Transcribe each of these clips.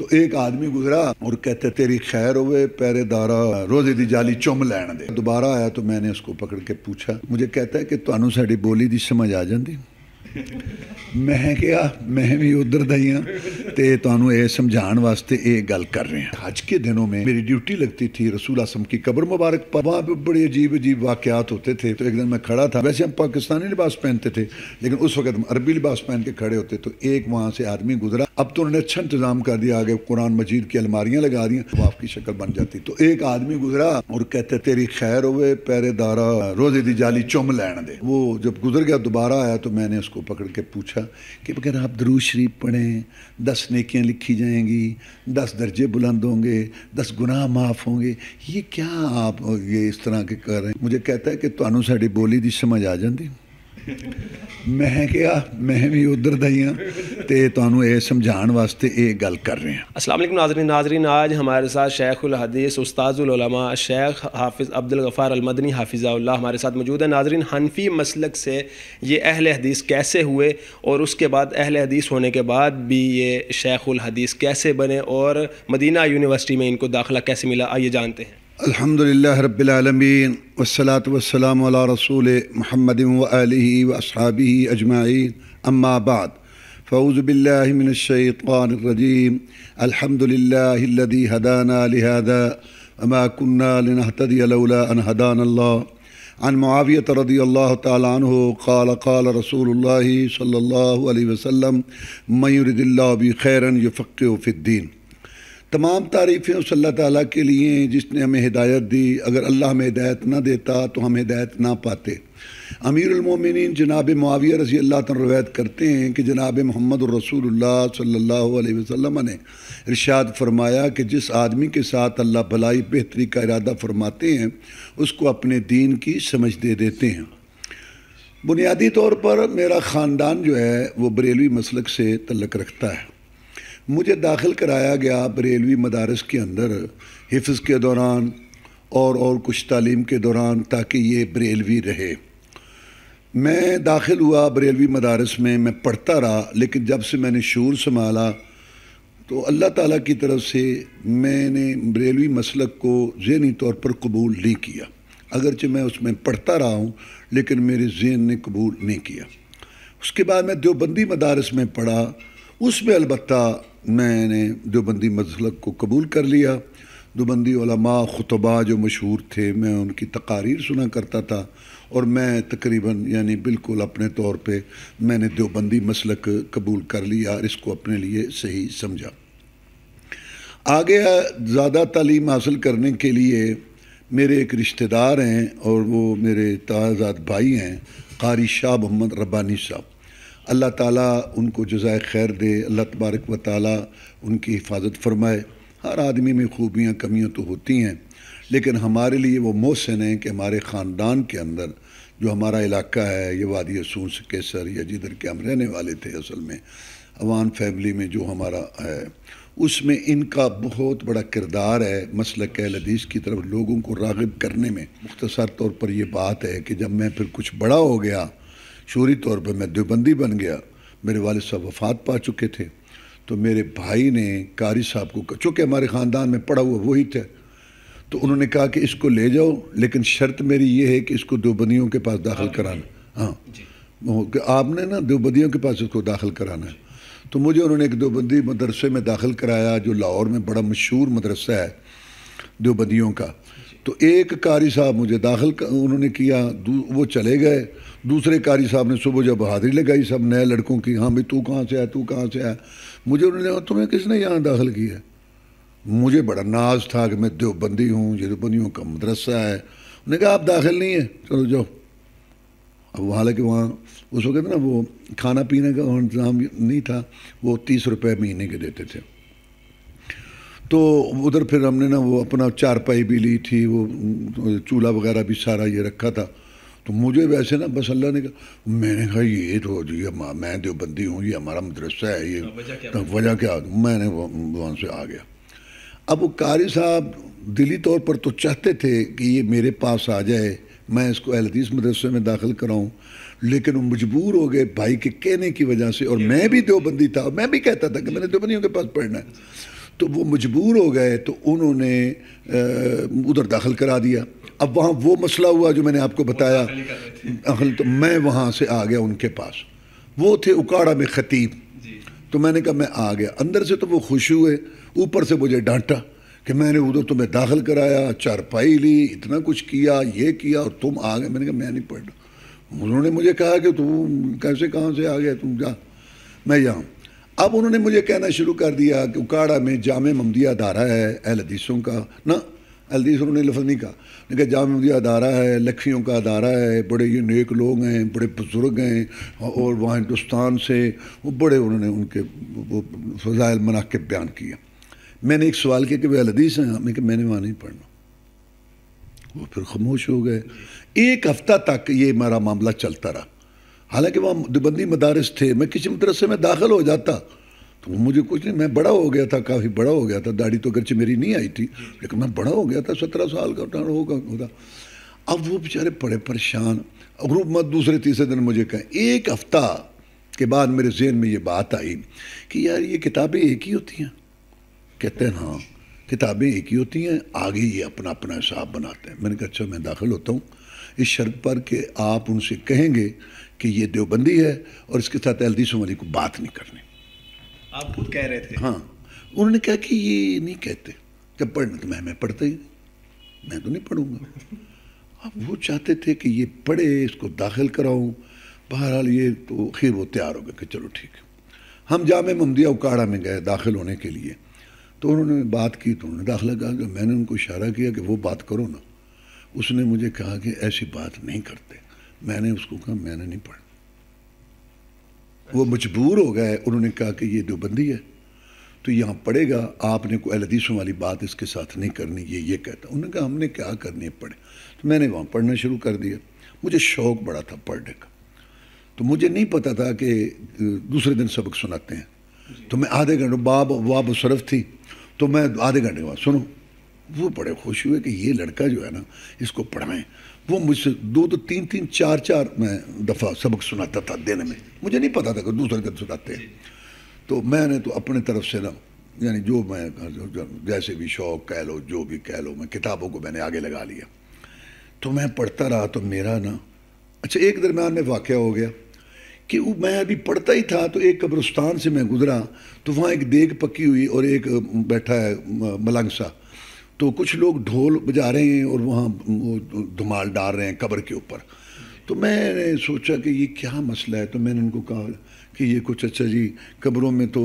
تو ایک آدمی گزرا اور کہتے تیری خیر ہوئے پہرے دارا روزے دی جالی چم لین دے. دوبارہ آیا تو میں نے اس کو پکڑ کے پوچھا, مجھے کہتا ہے کہ تانوں ساڈی بولی دی سمجھ آ جاندی. میں کہا میں بھی ادھر دا ہی ہاں تے تانوں اے سمجھان واسطے اے گل کر رہے ہیں. حج کے دنوں میں میری ڈیوٹی لگتی تھی رسول اعظم کی قبر مبارک پر, وہاں پہ بڑے عجیب عجیب واقعات ہوتے تھے. تو ایک دن میں کھڑا تھا, ویسے ہم پاکستانی لباس پہنتے تھے لیکن اس وقت ہم عربی لباس پہن کے کھڑے ہوتے. تو ایک وہاں سے آدمی گزرا, اب تو انہوں نے اچھا انتظام کر دیا, آگے قرآن مجید کی الماریاں لگا دیں, طواف کی شکل بن جاتی. تو ایک آدمی گزرا اور کہتے تیری خیر ہوئے پہرے دارا روزے دی جالی چم لین دے. وہ جب گزر گیا دوبارہ آیا تو میں نے اس کو پکڑ کے پوچھا کہ اگر آپ درود شریف پڑھیں 10 نیکیاں لکھی جائیں گی, 10 درجے بلند ہوں گے, 10 گناہ معاف ہوں گے, یہ کیا آپ یہ اس طرح کے کر رہے ہیں. مجھے کہتا ہے کہ تانوں ساڈی بولی دی سمجھ آ جاندی. میں کہا میں بھی ادھر دا ہی ہاں تے تانوں اے سمجھان واسطے اے گل کر رہے ہیں. السلام علیکم ناظرین آج ہمارے ساتھ شیخ الحدیث استاذ العلماء شیخ حافظ عبدالغفار المدنی حافظہ اللہ ہمارے ساتھ موجود ہیں. ناظرین, حنفی مسلک سے یہ اہل حدیث کیسے ہوئے اور اس کے بعد اہل حدیث ہونے کے بعد بھی یہ شیخ الحدیث کیسے بنے اور مدینہ یونیورسٹی میں ان کو داخلہ کیسے ملا, آئیے جانتے ہیں. الحمدللہ رب العالمین والصلاة والسلام علی رسول محمد وآلہ واصحابہ اجمعین, اما بعد فاعوذ باللہ من الشیطان الرجیم. الحمدللہ الذی ہدانا لہذا وما كنا لنہتدی لولا ان ہدانا اللہ. عن معاویہ رضی اللہ تعالی عنہ قال قال رسول اللہ صلی اللہ علیہ وسلم من یرد اللہ بہ خیرا یفقہہ فی الدین. تمام تعریفیں اس اللہ تعالیٰ کے لیے ہیں جس نے ہمیں ہدایت دی. اگر اللہ ہمیں ہدایت نہ دیتا تو ہم ہدایت نہ پاتے. امیر المومنین جناب معاویہ رضی اللہ تعالیٰ روایت کرتے ہیں کہ جناب محمد الرسول اللہ صلی اللہ علیہ وسلم نے ارشاد فرمایا کہ جس آدمی کے ساتھ اللہ بھلائی بہتری کا ارادہ فرماتے ہیں اس کو اپنے دین کی سمجھ دے دیتے ہیں. بنیادی طور پر میرا خاندان جو ہے وہ بریلوی مسلک سے تعلق رکھتا ہے. مجھے داخل کرایا گیا بریلوی مدارس کے اندر حفظ کے دوران اور کچھ تعلیم کے دوران تاکہ یہ بریلوی رہے. میں داخل ہوا بریلوی مدارس میں پڑھتا رہا, لیکن جب سے میں نے شعور سنبھالا تو اللہ تعالیٰ کی طرف سے میں نے بریلوی مسلک کو ذہنی طور پر قبول نہیں کیا. اگرچہ میں اس میں پڑھتا رہا ہوں لیکن میرے ذہن نے قبول نہیں کیا. اس کے بعد میں دیوبندی مدارس میں پڑھا, اس میں البتہ میں نے دیوبندی مسلک کو قبول کر لیا. دیوبندی علماء خطباء جو مشہور تھے میں ان کی تقاریر سنا کرتا تھا اور میں تقریباً یعنی بالکل اپنے طور پہ میں نے دیوبندی مسلک قبول کر لیا اور اس کو اپنے لیے صحیح سمجھا. آگے زیادہ تعلیم حاصل کرنے کے لیے میرے ایک رشتہ دار ہیں اور وہ میرے تاذاد بھائی ہیں قاری شاہ محمد ربانی صاحب. اللہ تعالیٰ ان کو جزائے خیر دے, اللہ تبارک و تعالیٰ ان کی حفاظت فرمائے. ہر آدمی میں خوبیاں کمیاں تو ہوتی ہیں لیکن ہمارے لیے وہ محسن ہیں کہ ہمارے خاندان کے اندر جو ہمارا علاقہ ہے یہ وادی اسون سے کیسر یا جدھر کے ہم رہنے والے تھے, اصل میں عوان فیملی میں جو ہمارا ہے اس میں ان کا بہت بڑا کردار ہے مسلک اہل حدیث کی طرف لوگوں کو راغب کرنے میں. مختصر طور پر یہ بات ہے کہ جب میں پھر کچھ بڑا ہو گیا شعوری طور پر میں دیوبندی بن گیا, میرے والد صاحب وفات پا چکے تھے, تو میرے بھائی نے قاری صاحب کو چونکہ ہمارے خاندان میں پڑھا ہوا وہی تھے تو انہوں نے کہا کہ اس کو لے جاؤ لیکن شرط میری یہ ہے کہ اس کو دیوبندیوں کے پاس داخل کرانا. ہاں کہ آپ نے نا دیوبندیوں کے پاس اس کو داخل کرانا ہے. تو مجھے انہوں نے ایک دیوبندی مدرسے میں داخل کرایا جو لاہور میں بڑا مشہور مدرسہ ہے دیوبندیوں کا. تو ایک قاری صاحب مجھے داخل انہوں نے کیا, وہ چلے گئے. دوسرے قاری صاحب نے صبح جب حاضری لگائی سب نئے لڑکوں کی, ہاں بھائی تو کہاں سے ہے, تو کہاں سے ہے. مجھے انہوں نے تمہیں کس نے یہاں داخل کیا ہے. مجھے بڑا ناز تھا کہ میں دیوبندی ہوں, یہ دیوبندیوں کا مدرسہ ہے. انہوں نے کہا آپ داخل نہیں ہیں, چلو جاؤ. اب حالانکہ وہاں اس وقت نا وہ کھانا پینے کا انتظام نہیں تھا, وہ 30 روپے مہینے کے دیتے تھے. تو ادھر پھر ہم نے نا وہ اپنا چارپائی بھی لی تھی, وہ چولہا وغیرہ بھی سارا یہ رکھا تھا. تو مجھے ویسے نا بس اللہ نے کہا, میں نے کہا یہ تو جی میں دیوبندی ہوں, یہ ہمارا مدرسہ ہے, یہ وجہ کیا. میں نے وہاں سے آ گیا. اب وہ قاری صاحب دلی طور پر تو چاہتے تھے کہ یہ میرے پاس آ جائے, میں اس کو اہل حدیث مدرسے میں داخل کراؤں, لیکن وہ مجبور ہو گئے بھائی کے کہنے کی وجہ سے. اور میں بھی دیوبندی تھا, میں بھی کہتا تھا کہ میں نے دیوبندیوں کے پاس پڑھنا ہے. تو وہ مجبور ہو گئے تو انہوں نے ادھر داخل کرا دیا. اب وہاں وہ مسئلہ ہوا جو میں نے آپ کو بتایا. تو میں وہاں سے آ گیا ان کے پاس. وہ تھے اکاڑا میں خطیب. تو میں نے کہا میں آ گیا. اندر سے تو وہ خوش ہوئے, اوپر سے مجھے ڈانٹا کہ میں نے ادھر تمہیں داخل کرایا, چارپائی لی, اتنا کچھ کیا, یہ کیا, اور تم آ گئے. میں نے کہا میں نہیں پڑھنا. انہوں نے مجھے کہا کہ تم کیسے کہاں سے آ گیا, تم جا, میں یہاں. اب انہوں نے مجھے کہنا شروع کر دیا کہ اکاڑا میں جامع محمدیہ ادارہ ہے اہل حدیثوں کا. نہ اہل حدیث انہوں نے لفظ نہیں کہا, کہ جامع محمدیہ ادارہ ہے, لکھیوں کا ادارہ ہے, بڑے یہ نیک لوگ ہیں, بڑے بزرگ ہیں, اور وہاں ہندوستان سے وہ بڑے, انہوں نے ان کے وہ فضائل مناقب بیان کیا. میں نے ایک سوال کیا کہ وہ اہل حدیث ہیں؟ میں کہ میں نے وہاں نہیں پڑھنا. وہ پھر خاموش ہو گئے. ایک ہفتہ تک یہ میرا معاملہ چلتا رہا. حالانکہ وہاں دیوبندی مدارس تھے, میں کسی مدرسے میں داخل ہو جاتا تو مجھے کچھ نہیں, میں بڑا ہو گیا تھا, کافی بڑا ہو گیا تھا. داڑھی تو اگرچہ میری نہیں آئی تھی, لیکن میں بڑا ہو گیا تھا, 17 سال کا ہوگا. اب وہ بیچارے بڑے پریشان. اور دوسرے تیسرے دن مجھے کہیں, ایک ہفتہ کے بعد میرے ذہن میں یہ بات آئی کہ یار یہ کتابیں ایک ہی ہوتی ہیں. کہتے ہیں ہاں کتابیں ایک ہی ہوتی ہیں, آگے یہ اپنا اپنا حساب بناتے ہیں. میں نے کہا اچھا میں داخل ہوتا ہوں اس شرط پر کہ آپ ان سے کہیں گے کہ یہ دیوبندی ہے اور اس کے ساتھ اہل حدیثوں والی کو بات نہیں کرنی. آپ خود کہہ رہے تھے؟ ہاں. انہوں نے کہا کہ یہ نہیں کہتے. جب پڑھنا تو میں پڑھتا ہی نہیں, میں تو نہیں پڑھوں گا. اب وہ چاہتے تھے کہ یہ پڑھے, اس کو داخل کراؤں. بہرحال یہ تو خیر وہ تیار ہو گئے کہ چلو ٹھیک ہے. ہم جامع محمدیہ اکاڑا میں گئے داخل ہونے کے لیے. تو انہوں نے بات کی تو انہوں نے داخلہ کہا کہ میں نے ان کو اشارہ کیا کہ وہ بات کرو نا. اس نے مجھے کہا کہ ایسی بات نہیں کرتے. میں نے اس کو کہا میں نے نہیں پڑھنا. وہ مجبور ہو گئے. انہوں نے کہا کہ یہ دیوبندی ہے تو یہاں پڑھے گا, آپ نے کوئی اہل حدیثوں والی بات اس کے ساتھ نہیں کرنی, یہ کہتا. انہوں نے کہا ہم نے کیا کرنی ہے, پڑھے. تو میں نے وہاں پڑھنا شروع کر دیا. مجھے شوق بڑا تھا پڑھنے کا. تو مجھے نہیں پتا تھا کہ دوسرے دن سبق سناتے ہیں. تو میں آدھے گھنٹے, باب و صرف تھی تو میں آدھے گھنٹے کے بعد سنوں. وہ بڑے خوش ہوئے کہ یہ لڑکا جو ہے نا اس کو پڑھائیں. وہ مجھ سے 2 3 4 میں دفعہ سبق سناتا تھا دن میں. مجھے نہیں پتا تھا کہ دوسرے دن سناتے ہیں. تو میں نے تو اپنے طرف سے نا, یعنی جو میں جیسے بھی شوق کہہ لو, جو بھی کہہ لو, میں کتابوں کو میں نے آگے لگا لیا. تو میں پڑھتا رہا. تو میرا نا اچھا ایک درمیان میں واقعہ ہو گیا کہ میں ابھی پڑھتا ہی تھا تو ایک قبرستان سے میں گزرا تو وہاں ایک دیگ پکی ہوئی اور ایک بیٹھا ہے ملنگ سا. تو کچھ لوگ ڈھول بجا رہے ہیں اور وہاں دھمال ڈال رہے ہیں قبر کے اوپر. تو میں نے سوچا کہ یہ کیا مسئلہ ہے. تو میں نے ان کو کہا کہ یہ کچھ اچھا جی قبروں میں تو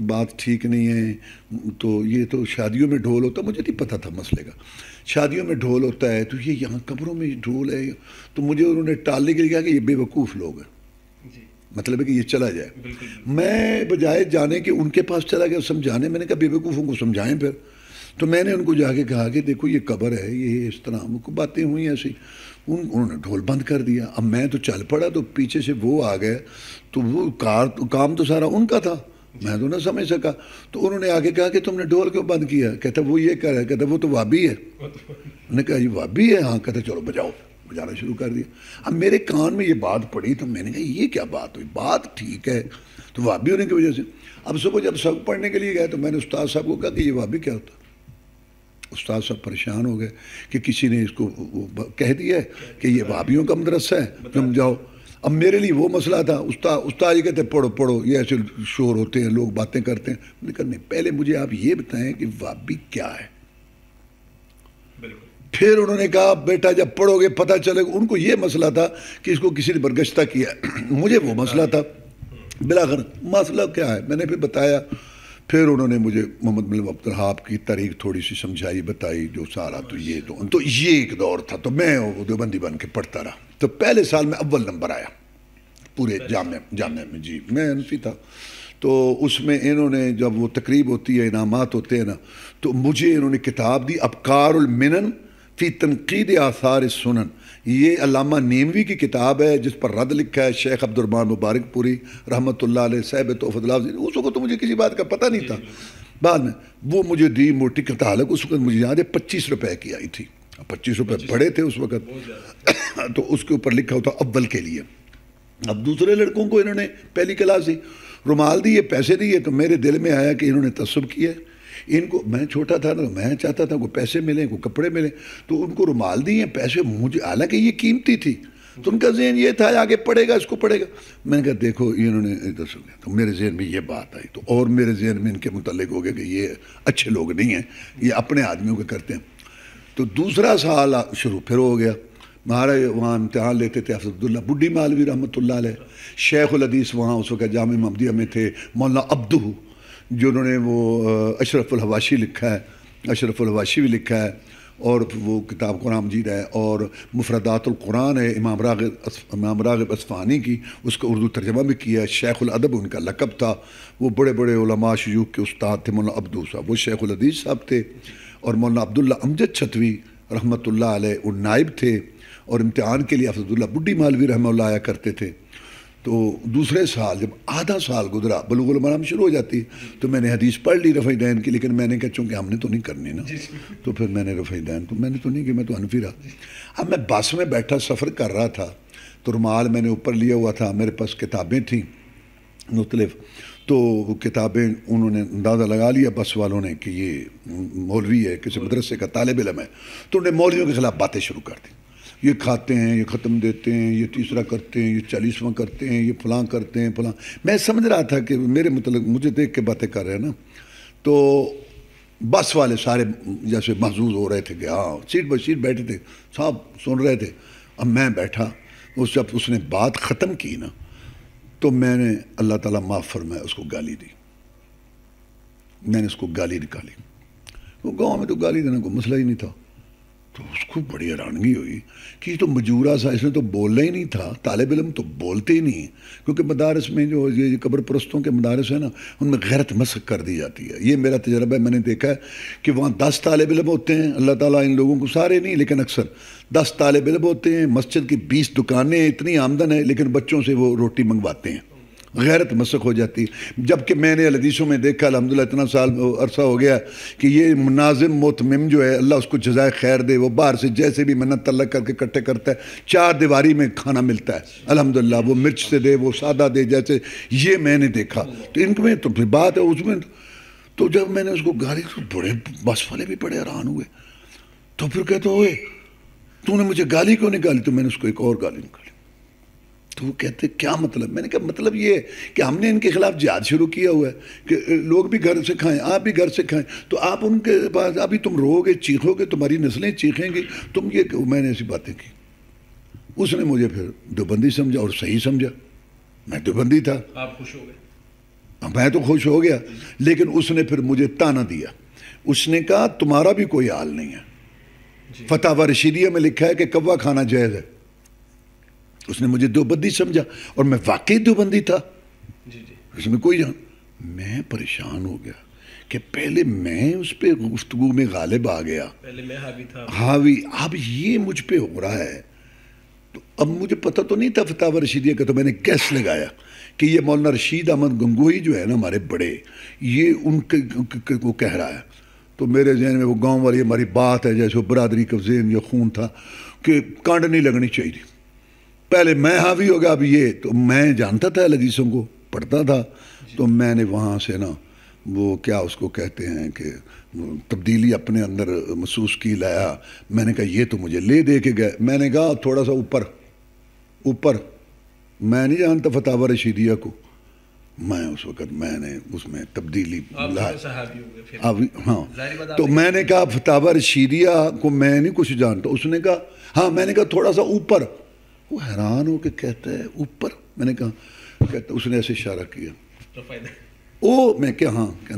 بات ٹھیک نہیں ہے, تو یہ تو شادیوں میں ڈھول ہوتا. مجھے نہیں پتہ تھا مسئلے کا. شادیوں میں ڈھول ہوتا ہے تو یہ یہاں قبروں میں ڈھول ہے. تو مجھے انہوں نے ٹالنے کے لیے کہا کہ یہ بے وقوف لوگ ہیں, مطلب ہے کہ یہ چلا جائے. میں بجائے جانے کے ان کے پاس چلا گیا سمجھانے. میں نے کہا بے وقوفوں کو سمجھائیں پھر. تو میں نے ان کو جا کے کہا کہ دیکھو یہ قبر ہے, یہ اس طرح کو باتیں ہوئی ایسی. انہوں نے ڈھول بند کر دیا. اب میں تو چل پڑا تو پیچھے سے وہ آ گئے. تو وہ کام تو سارا ان کا تھا, میں تو نہ سمجھ سکا. تو انہوں نے آگے کہا کہ تم نے ڈھول کیوں بند کیا؟ کہتا وہ یہ کہہ رہا ہے, کہتا وہ تو وابی ہے. میں نے کہا یہ وابی ہے؟ ہاں. کہتا چلو بجاؤ. بجانا شروع کر دیا. اب میرے کان میں یہ بات پڑی تو میں نے کہا یہ کیا بات ہوئی, بات ٹھیک ہے تو وابی ہونے کی وجہ سے. اب صبح جب سبق پڑھنے کے لیے گئے تو میں نے استاد صاحب کو کہا کہ یہ وابی کیا ہوتا. استاد صاحب پریشان ہو گئے کہ کسی نے اس کو کہہ دیا ہے کہ یہ وہابیوں کا مدرسہ ہے, تم جاؤ. اب میرے لیے وہ مسئلہ تھا. استاد یہ کہتے ہیں پڑھو پڑھو, یہ ایسے شور ہوتے ہیں, لوگ باتیں کرتے ہیں. میں نے کہا نہیں, پہلے مجھے آپ یہ بتائیں کہ وہابی کیا ہے. پھر انہوں نے کہا بیٹا جب پڑھو گے پتہ چلے گا. ان کو یہ مسئلہ تھا کہ اس کو کسی نے برگشتہ کیا. مجھے وہ مسئلہ تھا. بلاخر مسئلہ کیا ہے میں نے پھر بتایا. پھر انہوں نے مجھے محمد بن عبدالوہاب کی تاریخ تھوڑی سی سمجھائی, بتائی جو سارا. تو یہ ایک دور تھا. تو میں دیوبندی بن کے پڑھتا رہا. تو پہلے سال میں اول نمبر آیا پورے جامعہ میں. جی میں انفی تھا. تو اس میں انہوں نے جب وہ تقریب ہوتی ہے, انعامات ہوتے ہیں نا, تو مجھے انہوں نے کتاب دی ابکار المنن فی تنقید آثار السنن. یہ علامہ نیموی کی کتاب ہے جس پر رد لکھا ہے شیخ عبد الرحمن مبارک پوری رحمۃ اللہ علیہ, صاحب تحفۃ الحافظ. اس وقت تو مجھے کسی بات کا پتہ نہیں تھا. بعد میں وہ مجھے دی موٹی کتاب. اس وقت مجھے یاد ہے 25 روپے کی آئی تھی. 25 روپے بڑے تھے اس وقت. تو اس کے اوپر لکھا ہوتا اول کے لیے. اب دوسرے لڑکوں کو انہوں نے پہلی کلاس دی, رومال دیے, پیسے دیے. تو میرے دل میں آیا کہ انہوں نے تعصب کیا ہے, ان کو میں چھوٹا تھا نا، میں چاہتا تھا کو پیسے ملیں، کو کپڑے ملیں، تو ان کو رومال دیے پیسے مجھے، حالانکہ یہ قیمتی تھی، تو ان کا ذہن یہ تھا آگے پڑھے گا، اس کو پڑھے گا. میں نے کہا دیکھو انہوں نے ادھر سے گیا، تو میرے ذہن میں یہ بات آئی، تو اور میرے ذہن میں ان کے متعلق ہو گیا کہ یہ اچھے لوگ نہیں ہیں، یہ اپنے آدمیوں کے کرتے ہیں. تو دوسرا سال شروع پھر ہو گیا. ہمارا وہاں امتحان لیتے تھے حافظ عبداللہ بڈھی مالوی رحمۃ اللہ علیہ، شیخ الحدیث وہاں اس وقت جامعہ محمدیہ میں تھے، مولانا عبدو جنہوں نے وہ اشرف الحواشی لکھا ہے، اشرف الحواشی بھی لکھا ہے، اور وہ کتاب قرآن مجید ہے، اور مفردات القرآن ہے امام راغب اصفہانی کی، اس کا اردو ترجمہ بھی کیا ہے. شیخ الادب ان کا لقب تھا. وہ بڑے بڑے علماء شیوخ کے استاد تھے. مولانا عبدو صاحب وہ شیخ الحدیث صاحب تھے، اور مولانا عبداللہ امجد چھتوی رحمۃ اللہ علیہ وہ نائب تھے، اور امتحان کے لیے حافظ عبداللہ بڈھی مالوی رحمہ اللہ آیا کرتے تھے. تو دوسرے سال جب آدھا سال گزرا، بلوغ المرام شروع ہو جاتی، تو میں نے حدیث پڑھ لی رفع دین کی، لیکن میں نے کہا چونکہ ہم نے تو نہیں کرنی نا، تو پھر میں نے رفع دین تو میں نے تو نہیں کہ میں تو حنفی رہا. اب میں بس میں بیٹھا سفر کر رہا تھا، تو رومال میں نے اوپر لیا ہوا تھا، میرے پاس کتابیں تھیں مختلف، تو وہ کتابیں انہوں نے اندازہ لگا لیا بس والوں نے کہ یہ مولوی ہے، کسی مدرسے کا طالب علم ہے، تو انہوں نے مولویوں کے خلاف باتیں شروع کر دیں. یہ کھاتے ہیں، یہ ختم دیتے ہیں، یہ تیسرا کرتے ہیں، یہ 40واں کرتے ہیں، یہ فلاں کرتے ہیں فلاں. میں سمجھ رہا تھا کہ میرے متعلق مجھے دیکھ کے باتیں کر رہے ہیں نا. تو بس والے سارے جیسے محظوظ ہو رہے تھے کہ ہاں سیٹ بائی سیٹ بیٹھے تھے، صاحب سن رہے تھے. اب میں بیٹھا، جب اس نے بات ختم کی نا، تو میں نے اللہ تعالیٰ معاف فرمایا اس کو گالی دی. میں نے اس کو گالی نکالی. وہ گاؤں میں تو گالی دینے کو مسئلہ ہی نہیں تھا. تو اس کو بڑی حیرانگی ہوئی کہ یہ تو مجورہ سا، اس نے تو بولنا ہی نہیں تھا. طالب علم تو بولتے ہی نہیں، کیونکہ مدارس میں جو یہ قبر پرستوں کے مدارس ہیں نا، ان میں غیرت مسخ کر دی جاتی ہے. یہ میرا تجربہ ہے، میں نے دیکھا ہے کہ وہاں 10 طالب علم ہوتے ہیں، اللہ تعالیٰ ان لوگوں کو، سارے نہیں لیکن اکثر 10 طالب علم ہوتے ہیں، مسجد کی 20 دکانیں، اتنی آمدن ہے، لیکن بچوں سے وہ روٹی منگواتے ہیں. غیرت مسخ ہو جاتی. جبکہ میں نے حدیثوں میں دیکھا الحمدللہ اتنا سال عرصہ ہو گیا کہ یہ مناظم متمم جو ہے، اللہ اس کو جزائے خیر دے، وہ باہر سے جیسے بھی منت اللہ کر کے اکٹھے کرتا ہے، 4 دیواری میں کھانا ملتا ہے الحمدللہ. وہ مرچ سے دے، وہ سادہ دے، جیسے یہ میں نے دیکھا. تو ان میں تو پھر بات ہے اس میں. تو جب میں نے اس کو گالی، تو بڑے بس والے بھی بڑے حیران ہوئے. تو پھر کہتے ہوئے تو نے مجھے گالی کیوں نکالی؟ تو میں نے اس کو ایک اور گالی نکالی. تو وہ کہتے کیا مطلب؟ میں نے کہا مطلب یہ ہے کہ ہم نے ان کے خلاف جہاد شروع کیا ہوا ہے کہ لوگ بھی گھر سے کھائیں، آپ بھی گھر سے کھائیں. تو آپ ان کے پاس ابھی تم رو گے، چیخو گے، تمہاری نسلیں چیخیں گی، تم یہ کہ میں نے ایسی باتیں کی. اس نے مجھے پھر دیوبندی سمجھا، اور صحیح سمجھا. میں دیوبندی تھا. آپ خوش ہو گئے؟ میں تو خوش ہو گیا، لیکن اس نے پھر مجھے تانا دیا. اس نے کہا تمہارا بھی کوئی حال نہیں ہے. فتاوی رشیدیہ میں لکھا ہے کہ کوا کھانا جائز ہے. اس نے مجھے دیوبندی سمجھا، اور میں واقعی دیوبندی تھا. اس میں کوئی جان. میں پریشان ہو گیا کہ پہلے میں اس پہ گفتگو میں غالب آ گیا، پہلے میں حاوی تھا، حاوی، اب یہ مجھ پہ ہو رہا ہے. تو اب مجھے پتہ تو نہیں تھا فتاوی رشیدیہ کا، تو میں نے گیس لگایا کہ یہ مولانا رشید احمد گنگوہی جو ہے نا ہمارے بڑے، یہ ان کے وہ کہہ رہا ہے. تو میرے ذہن میں وہ گاؤں والی ہماری بات ہے، جیسے وہ برادری کا ذہن یا خون تھا کہ کانڈ نہیں لگنی چاہیے. پہلے میں حاوی ہو گیا، اب یہ. تو میں جانتا تھا حدیثوں کو، پڑھتا تھا. تو میں نے وہاں سے نا وہ کیا اس کو کہتے ہیں کہ تبدیلی اپنے اندر محسوس کی، لایا. میں نے کہا یہ تو مجھے لے دے کے گئے. میں نے کہا تھوڑا سا اوپر میں نہیں جانتا فتاوی رشیدیہ کو. میں اس وقت میں نے اس میں تبدیلی ہاں. تو میں نے کہا فتاوی رشیدیہ کو میں نہیں کچھ جانتا. اس نے کہا ہاں. میں نے کہا تھوڑا سا اوپر. وہ حیران ہو کے کہتا ہے اوپر. میں نے کہا، کہتا اس نے ایسے اشارہ کیا. او میں کیا ہاں کہ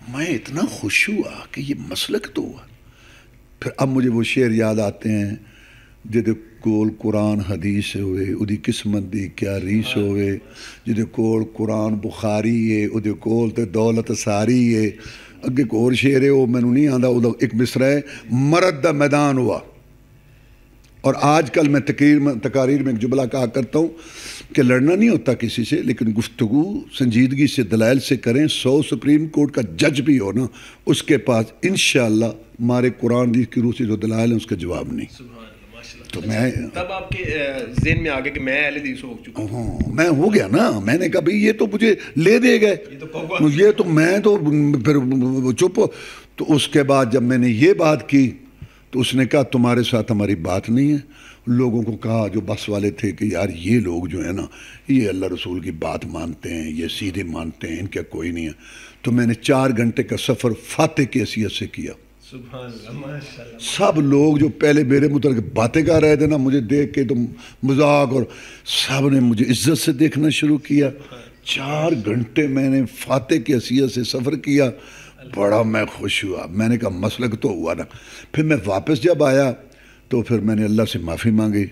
میں اتنا خوش ہوا کہ یہ مسلک تو ہوا. پھر اب مجھے وہ شعر یاد آتے ہیں، جدے کول قرآن حدیث ہوئے ادی قسمت دی کیا ریس ہوئے، جدے کول قرآن بخاری ہے ادے کول تے دولت ساری ہے. اگے ایک اور شعر ہے وہ مینوں نہیں آندا، وہ ایک مصرع ہے، مرد دا میدان ہوا. اور آج کل میں تقاریر میں ایک جملہ کہا کرتا ہوں کہ لڑنا نہیں ہوتا کسی سے، لیکن گفتگو سنجیدگی سے دلائل سے کریں. 100 سپریم کورٹ کا جج بھی ہو نا، اس کے پاس انشاءاللہ ہمارے قرآن کی روح سے جو دلائل ہیں اس کا جواب نہیں. تو میں تب آپ کے ذہن میں آ گیا کہ میں اہل حدیث ہو چکا ہوں. ہاں میں ہو گیا نا. میں نے کہا بھئی یہ تو مجھے لے دے گئے, یہ تو میں تو پھر چپ. تو اس کے بعد جب میں نے یہ بات کی تو اس نے کہا تمہارے ساتھ ہماری بات نہیں ہے. لوگوں کو کہا جو بس والے تھے کہ یار یہ لوگ جو ہے نا یہ اللہ رسول کی بات مانتے ہیں, یہ سیدھے مانتے ہیں, ان کا کوئی نہیں ہے. تو میں نے 4 گھنٹے کا سفر فاتح کی حیثیت سے کیا. سبحان اللہ, ماشاءاللہ. سب لوگ جو پہلے میرے متعلق باتیں کر رہے تھے نا, مجھے دیکھ کے تو مذاق, اور سب نے مجھے عزت سے دیکھنا شروع کیا. 4 گھنٹے میں نے فاتح کی حیثیت سے سفر کیا. بڑا میں خوش ہوا. میں نے کہا مسلک تو ہوا نا. پھر میں واپس جب آیا تو پھر میں نے اللہ سے معافی مانگی.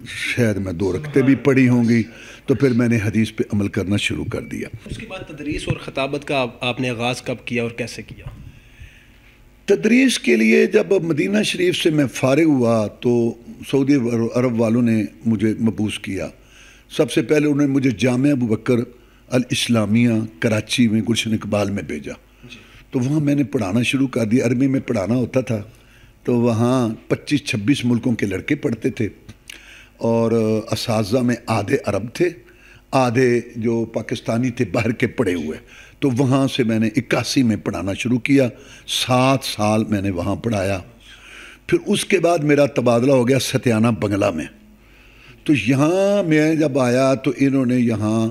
شاید میں 2 رکعتیں بھی پڑھی ہوں گی. تو پھر میں نے حدیث پہ عمل کرنا شروع کر دیا. اس کے بعد تدریس اور خطابت کا آپ نے آغاز کب کیا اور کیسے کیا؟ تدریس کے لیے جب مدینہ شریف سے میں فارغ ہوا تو سعودی عرب والوں نے مجھے مبعوث کیا. سب سے پہلے انہوں نے مجھے جامعہ ابوبکر الاسلامیہ کراچی میں گلشن اقبال میں بھیجا. تو وہاں میں نے پڑھانا شروع کر دیا. عربی میں پڑھانا ہوتا تھا. تو وہاں 25-26 ملکوں کے لڑکے پڑھتے تھے, اور اساتذہ میں آدھے عرب تھے, آدھے جو پاکستانی تھے باہر کے پڑھے ہوئے. تو وہاں سے میں نے 81 میں پڑھانا شروع کیا. 7 سال میں نے وہاں پڑھایا. پھر اس کے بعد میرا تبادلہ ہو گیا ستیانہ بنگلہ میں. تو یہاں میں جب آیا تو انہوں نے یہاں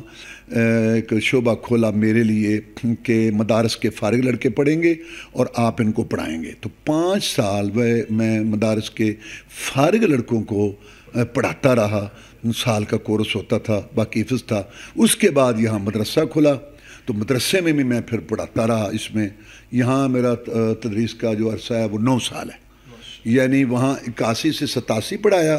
ایک شعبہ کھولا میرے لیے کہ مدارس کے فارغ لڑکے پڑھیں گے اور آپ ان کو پڑھائیں گے. تو 5 سال میں مدارس کے فارغ لڑکوں کو پڑھاتا رہا. سال کا کورس ہوتا تھا, باقی حفظ تھا. اس کے بعد یہاں مدرسہ کھلا تو مدرسے میں بھی میں پھر پڑھاتا رہا. اس میں یہاں میرا تدریس کا جو عرصہ ہے وہ 9 سال ہے. یعنی وہاں 81 سے 87 پڑھایا,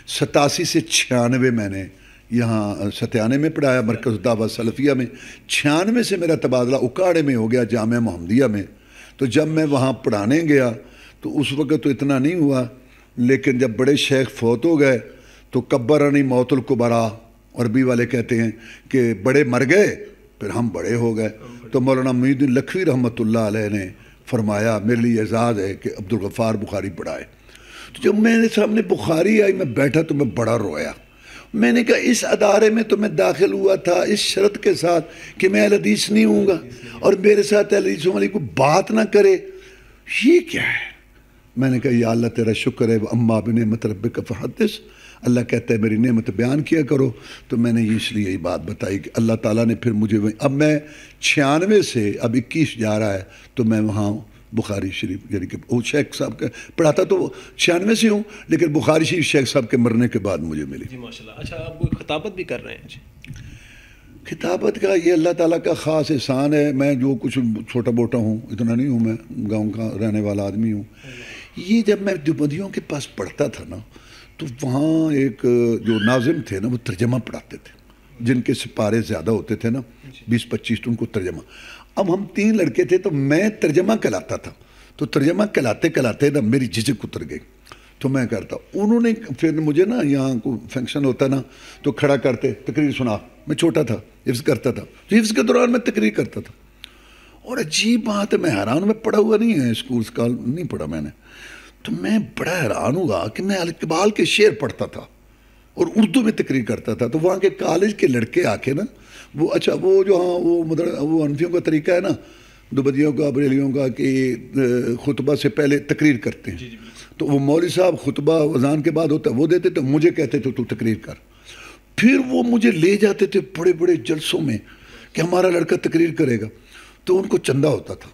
87 سے 96 میں نے یہاں ستیانے میں پڑھایا مرکز دعوت سلفیہ میں. 96 سے میرا تبادلہ اکاڑے میں ہو گیا جامعہ محمدیہ میں. تو جب میں وہاں پڑھانے گیا تو اس وقت تو اتنا نہیں ہوا, لیکن جب بڑے شیخ فوت ہو گئے تو کبرانی موت الکبرا, عربی والے کہتے ہیں کہ بڑے مر گئے پھر ہم بڑے ہو گئے. تو مولانا محی الدین لکھوی رحمۃ اللہ علیہ نے فرمایا میرے لیے اعزاز ہے کہ عبدالغفار بخاری پڑھائے. تو جب میرے سامنے بخاری آئی میں بیٹھا تو میں بڑا رویا. میں نے کہا اس ادارے میں تو میں داخل ہوا تھا اس شرط کے ساتھ کہ میں اہل حدیث نہیں ہوں گا اور میرے ساتھ اہل حدیثوں والی کوئی بات نہ کرے, یہ کیا ہے؟ میں نے کہا یا اللہ تیرا شکر ہے, اما بنعمت ربک فحدث. اللہ کہتا ہے میری نعمت بیان کیا کرو. تو میں نے اس لیے یہ بات بتائی کہ اللہ تعالیٰ نے پھر مجھے اب میں 96 سے اب 21 جا رہا ہے تو میں وہاں بخاری شریف یعنی کہ وہ شیخ صاحب کا پڑھاتا تو 96 سے ہوں, لیکن بخاری شریف شیخ صاحب کے مرنے کے بعد مجھے ملی. جی ماشاءاللہ. اچھا آپ کوئی خطابت بھی کر رہے ہیں؟ جی خطابت کا یہ اللہ تعالیٰ کا خاص احسان ہے. میں جو کچھ چھوٹا موٹا ہوں اتنا نہیں ہوں, میں گاؤں کا رہنے والا آدمی ہوں. یہ جب میں دیوبندیوں کے پاس پڑھتا تھا نا تو وہاں ایک جو ناظم تھے نا وہ ترجمہ پڑھاتے تھے, جن کے سپارے زیادہ ہوتے تھے نا 20-25 تو ان کو ترجمہ. اب ہم 3 لڑکے تھے تو میں ترجمہ کہلاتا تھا. تو ترجمہ کہلاتے نا میری جھجک اتر گئی تو میں کرتا. انہوں نے پھر مجھے نا یہاں کو فنکشن ہوتا نا تو کھڑا کرتے تقریر سنا. میں چھوٹا تھا, حفظ کرتا تھا, تو حفظ کے دوران میں تقریر کرتا تھا. اور عجیب بات ہے میں حیران, میں پڑھا ہوا نہیں ہے, اسکول کا نہیں پڑھا میں نے. تو میں بڑا حیران ہوا کہ میں اقبال کے شعر پڑھتا تھا اور اردو میں تقریر کرتا تھا. تو وہاں کے کالج کے لڑکے آ کے نا وہ اچھا وہ جو ہاں وہ حنفیوں کا طریقہ ہے نا دیوبندیوں کا بریلیوں کا کہ خطبہ سے پہلے تقریر کرتے ہیں. تو وہ مولوی صاحب خطبہ اذان کے بعد ہوتا ہے وہ دیتے تو مجھے کہتے تھے تو تقریر کر. پھر وہ مجھے لے جاتے تھے بڑے بڑے جلسوں میں کہ ہمارا لڑکا تقریر کرے گا. تو ان کو چندہ ہوتا تھا,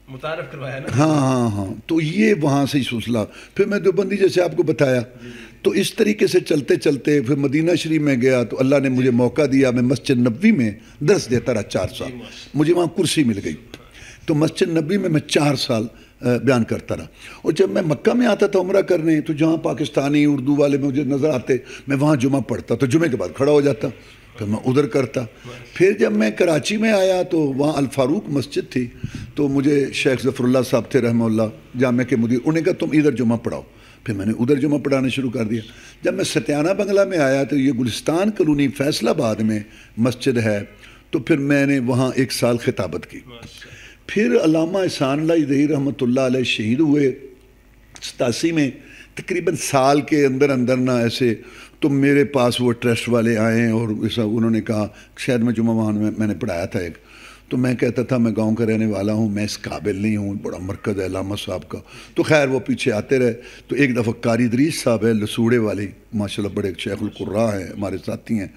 متعارف کروایا نا. ہاں. تو یہ وہاں سے ہی سلسلہ. پھر میں دیوبندی جیسے آپ کو بتایا تو اس طریقے سے چلتے چلتے پھر مدینہ شریف میں گیا تو اللہ نے مجھے موقع دیا. میں مسجد نبوی میں درس دیتا رہا 4 سال. مجھے وہاں کرسی مل گئی تو مسجد نبوی میں 4 سال بیان کرتا رہا. اور جب میں مکہ میں آتا تھا عمرہ کرنے تو جہاں پاکستانی اردو والے مجھے نظر آتے میں وہاں جمعہ پڑھتا تو جمعے کے بعد کھڑا ہو جاتا پھر میں ادھر کرتا. پھر جب میں کراچی میں آیا تو وہاں الفاروق مسجد تھی تو مجھے شیخ ظفر اللہ صاحب تھے رحمہ اللہ جامعہ کے مدیر, انہیں کہا تم ادھر جمعہ پڑھاؤ. پھر میں نے ادھر جمعہ پڑھانا شروع کر دیا. جب میں ستیانہ بنگلہ میں آیا تو یہ گلستان کالونی فیصل آباد میں مسجد ہے تو پھر میں نے وہاں 1 سال خطابت کی. پھر علامہ احسان اللہ ادھئی رحمۃ اللہ علیہ شہید ہوئے 87 میں. تقریباً سال کے اندر اندر نا ایسے تو میرے پاس وہ ٹرسٹ والے آئے اور انہوں نے کہا شاید میں جمعہ وہاں میں نے پڑھایا تھا ایک، تو میں کہتا تھا میں گاؤں کا رہنے والا ہوں، میں اس قابل نہیں ہوں، بڑا مرکز ہے علامہ صاحب کا، تو خیر وہ پیچھے آتے رہے۔ تو ایک دفعہ قاری ادریس صاحب ہے لسوڑے والی، ماشاءاللہ بڑے شیخ القراء ہیں، ہمارے ساتھی ہیں،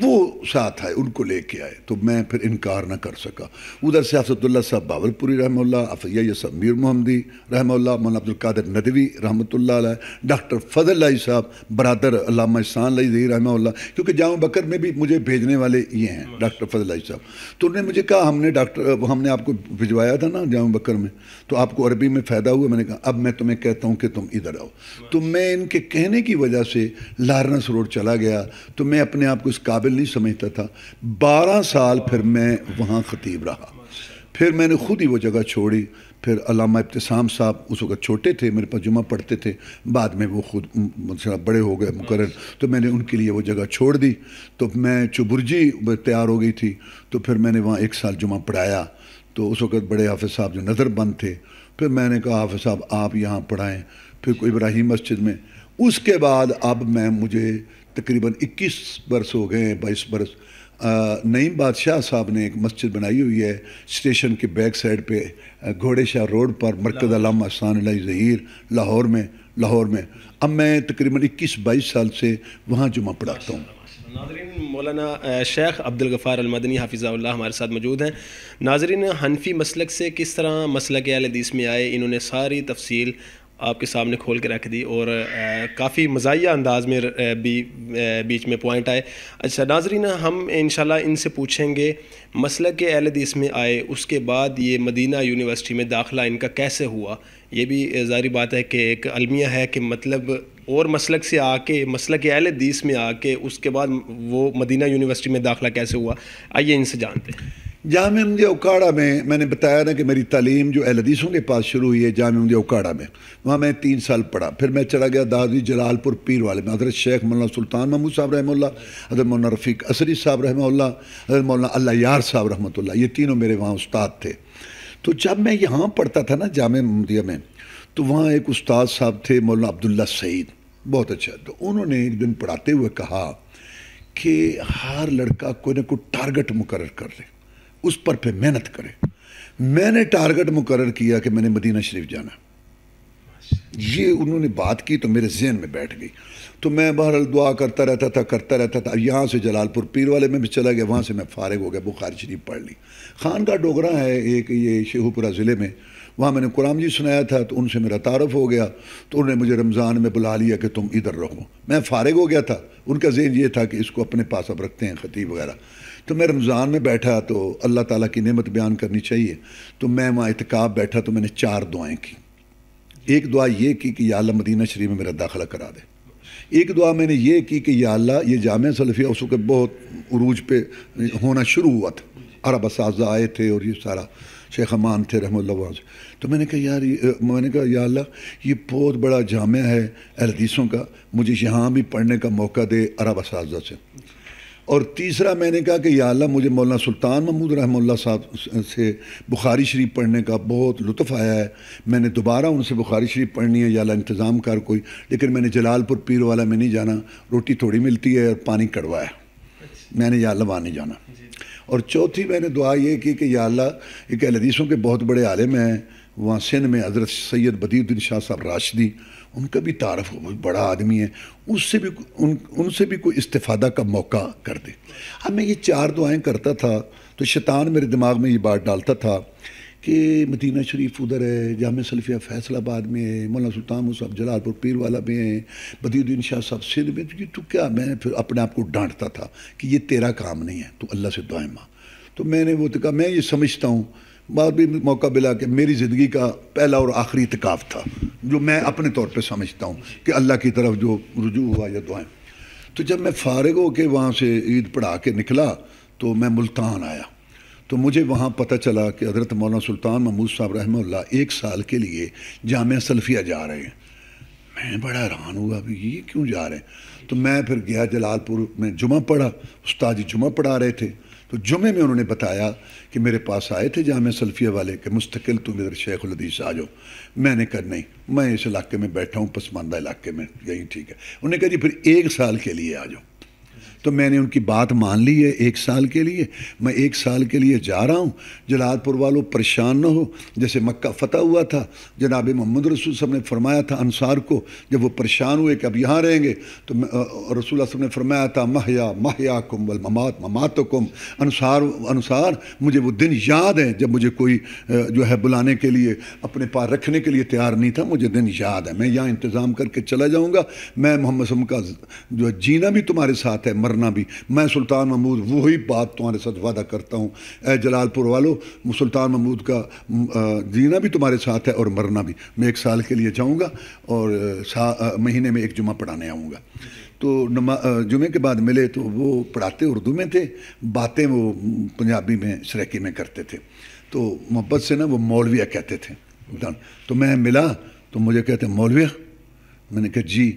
وہ ساتھ آئے، ان کو لے کے آئے، تو میں پھر انکار نہ کر سکا۔ ادھر سے حفظ اللہ صاحب باولپوری رحمہ اللہ، حفظیہ صاحب میر محمدی رحمہ اللہ، مولانا عبدالقادر ندوی رحمۃ اللہ علیہ، ڈاکٹر فضل اللہ صاحب برادر علامہ احسان اللہ رحمہ اللہ، کیونکہ جامع بکر میں بھی مجھے بھیجنے والے یہ ہیں ڈاکٹر فضل اللہ صاحب۔ تو انہوں نے مجھے کہا ہم نے آپ کو بھجوایا تھا نا جامع بکر میں، تو آپ کو عربی میں فائدہ ہوا۔ میں نے کہا اب میں تمہیں کہتا ہوں کہ تم ادھر آؤ۔ تو میں ان کے کہنے کی وجہ سے لارنس روڈ چلا گیا، تو میں اپنے آپ کو اس قابل نہیں سمجھتا تھا۔ 12 سال پھر میں وہاں خطیب رہا، پھر میں نے خود ہی وہ جگہ چھوڑی۔ پھر علامہ ابتسام صاحب اس وقت چھوٹے تھے، میرے پاس جمعہ پڑھتے تھے، بعد میں وہ خود بڑے ہو گئے مقرر، تو میں نے ان کے لیے وہ جگہ چھوڑ دی۔ تو میں چبرجی تیار ہو گئی تھی، تو پھر میں نے وہاں 1 سال جمعہ پڑھایا۔ تو اس وقت بڑے حافظ صاحب جو نظر بند تھے، پھر میں نے کہا حافظ صاحب آپ یہاں پڑھائیں، پھر کوئی ابراہیم مسجد میں۔ اس کے بعد اب مجھے تقریباً 21 برس ہو گئے ہیں، 22 برس۔ نعیم بادشاہ صاحب نے ایک مسجد بنائی ہوئی ہے اسٹیشن کے بیک سائڈ پہ، گھوڑے شاہ روڈ پر، مرکز علامہ احسان اللہ ظہیر لاہور میں۔ اب میں تقریباً 21-22 سال سے وہاں جمعہ پڑھاتا ہوں۔ ناظرین، مولانا شیخ عبدالغفار المدنی حافظہ اللہ ہمارے ساتھ موجود ہیں۔ ناظرین، حنفی مسلک سے کس طرح مسلک اہل حدیث میں آئے، انہوں نے ساری تفصیل آپ کے سامنے کھول کے رکھ دی، اور کافی مزاحیہ انداز میں بھی بیچ میں پوائنٹ آئے۔ اچھا ناظرین، ہم انشاءاللہ ان سے پوچھیں گے مسلک اہل حدیث میں آئے، اس کے بعد یہ مدینہ یونیورسٹی میں داخلہ ان کا کیسے ہوا۔ یہ بھی ظاہری بات ہے کہ ایک المیہ ہے کہ مطلب اور مسلک سے آ کے، مسلک اہل حدیث میں آ کے اس کے بعد وہ مدینہ یونیورسٹی میں داخلہ کیسے ہوا، آئیے ان سے جانتے ہیں۔ جامعہ احمدیہ اوکاڑا میں نے بتایا نا کہ میری تعلیم جو اہل حدیثوں کے پاس شروع ہوئی ہے جامعہ احمدیہ اوکاڑا میں، وہاں میں 3 سال پڑھا۔ پھر میں چلا گیا دادی جلال پور پیر والے میں، حضرت شیخ مولانا سلطان محمود صاحب رحمہ اللہ، حضرت مولانا رفیق اسری صاحب رحمہ اللہ، حضرت مولانا اللہ یار صاحب رحمۃ اللہ، یہ تینوں میرے وہاں استاد تھے۔ تو جب میں یہاں پڑھتا تھا نا جامعہ احمدیہ میں، تو وہاں ایک استاد صاحب تھے مولانا عبداللہ سعید، بہت اچھا۔ تو انہوں نے ایک دن پڑھاتے ہوئے کہا کہ ہر لڑکا کوئی نہ کوئی ٹارگٹ مقرر کر لے، اس پر پھر محنت کرے۔ میں نے ٹارگٹ مقرر کیا کہ میں نے مدینہ شریف جانا۔ یہ انہوں نے بات کی تو میرے ذہن میں بیٹھ گئی، تو میں بہرحال دعا کرتا رہتا تھا۔ یہاں سے جلال پور پیر والے میں بھی چلا گیا، وہاں سے میں فارغ ہو گیا، بخاری شریف پڑھ لی۔ خانقاہ ڈوگرہ ہے ایک، یہ شیخو پورہ ضلع میں، وہاں میں نے قرآن جی سنایا تھا، تو ان سے میرا تعارف ہو گیا، تو انہوں نے مجھے رمضان میں بلا لیا کہ تم ادھر رہو۔ میں فارغ ہو گیا تھا، ان کا ذہن یہ تھا کہ اس کو اپنے پاس اب رکھتے ہیں خطیب وغیرہ۔ تو میں رمضان میں بیٹھا، تو اللہ تعالیٰ کی نعمت بیان کرنی چاہیے، تو میں وہاں اعتکاف بیٹھا، تو میں نے 4 دعائیں کی۔ ایک دعا یہ کی کہ یا اللہ مدینہ شریف میں میرا داخلہ کرا دے۔ ایک دعا میں نے یہ کی کہ یا اللہ، یہ جامعہ سلفیہ اس وقت بہت عروج پہ ہونا شروع ہوا تھا، عرب اساتذہ آئے تھے اور یہ سارا، شیخ امان تھے رحمہ اللہ وہاں سے۔ تو میں نے کہا یا اللہ یہ بہت بڑا جامعہ ہے اہل حدیثوں کا، مجھے یہاں بھی پڑھنے کا موقع دے عرب اساتذہ سے۔ اور تیسرا میں نے کہا کہ یا اللہ مجھے مولانا سلطان محمود رحمہ اللہ صاحب سے بخاری شریف پڑھنے کا بہت لطف آیا ہے، میں نے دوبارہ ان سے بخاری شریف پڑھنی ہے، یا اللہ انتظام کر کوئی، لیکن میں نے جلال پور پیر والا میں نہیں جانا، روٹی تھوڑی ملتی ہے اور پانی کڑوا ہے، میں نے یا اللہ وہاں نہیں جانا۔ اور چوتھی میں نے دعا یہ کی کہ یا اللہ ایک اہل حدیثوں کے بہت بڑے عالم ہیں وہاں سندھ میں، حضرت سید بدیع الدین شاہ صاحب راشدی، ان کا بھی تعارف ہو، بڑا آدمی ہے، ان سے بھی کوئی استفادہ کا موقع کر دے۔ اب میں یہ 4 دعائیں کرتا تھا، تو شیطان میرے دماغ میں یہ بات ڈالتا تھا کہ مدینہ شریف ادھر ہے، جامعہ سلفیہ فیصل آباد میں ہے، مولانا سلطان محمود صاحب جلال پور پیر والا میں ہے، بدیع الدین شاہ صاحب سندھ میں، تو کیا، میں پھر اپنے آپ کو ڈانٹتا تھا کہ یہ تیرا کام نہیں ہے، تو اللہ سے دعائیں مانگ۔ تو میں نے وہ کہا میں یہ سمجھتا ہوں، بعد بھی موقع ملا کہ میری زندگی کا پہلا اور آخری اعتکاف تھا، جو میں اپنے طور پہ سمجھتا ہوں کہ اللہ کی طرف جو رجوع ہوا یا دعائیں۔ تو جب میں فارغ ہو کے وہاں سے عید پڑھا کے نکلا، تو میں ملتان آیا، تو مجھے وہاں پتہ چلا کہ حضرت مولانا سلطان محمود صاحب رحمہ اللہ 1 سال کے لیے جامعہ سلفیہ جا رہے ہیں۔ میں بڑا حیران ہوا بھی یہ کیوں جا رہے ہیں، تو میں پھر گیا جلال پور میں، جمعہ پڑھا، استاد جی جمعہ پڑھا رہے تھے، تو جمعے میں انہوں نے بتایا کہ میرے پاس آئے تھے جامعہ سلفیہ والے کہ مستقل تم ادھر شیخ الحدیث آ جاؤ. میں نے کہا نہیں، میں اس علاقے میں بیٹھا ہوں، پسماندہ علاقے میں، یہی ٹھیک ہے. انہوں نے کہا جی پھر 1 سال کے لیے آ جاؤ. تو میں نے ان کی بات مان لی ہے 1 سال کے لیے. میں 1 سال کے لیے جا رہا ہوں. جلال پور والوں پریشان نہ ہو، جیسے مکہ فتح ہوا تھا جناب محمد رسول صلی اللہ علیہ وسلم نے فرمایا تھا انصار کو، جب وہ پریشان ہوئے کہ اب یہاں رہیں گے، تو رسول اللہ صلی اللہ علیہ وسلم نے فرمایا تھا محیاکم والممات مماتکم. انصار مجھے وہ دن یاد ہے جب مجھے کوئی جو ہے بلانے کے لیے اپنے پاس رکھنے کے لیے تیار نہیں تھا. مجھے دن یاد ہے، میں یہاں انتظام کر کے چلا جاؤں گا. میں محمد صلی اللہ علیہ وسلم کا جو جینا بھی تمہارے ساتھ ہے، مرنا بھی. میں سلطان محمود وہی بات تمہارے ساتھ وعدہ کرتا ہوں، اے جلال پور والو، سلطان محمود کا جینا بھی تمہارے ساتھ ہے اور مرنا بھی. میں 1 سال کے لیے جاؤں گا اور مہینے میں 1 جمعہ پڑھانے آؤں گا. تو جمعے کے بعد ملے تو وہ پڑھاتے اردو میں تھے، باتیں وہ پنجابی میں سریکی میں کرتے تھے. تو محبت سے نا وہ مولویہ کہتے تھے. تو میں ملا تو مجھے کہتے مولویہ. میں نے کہا جی.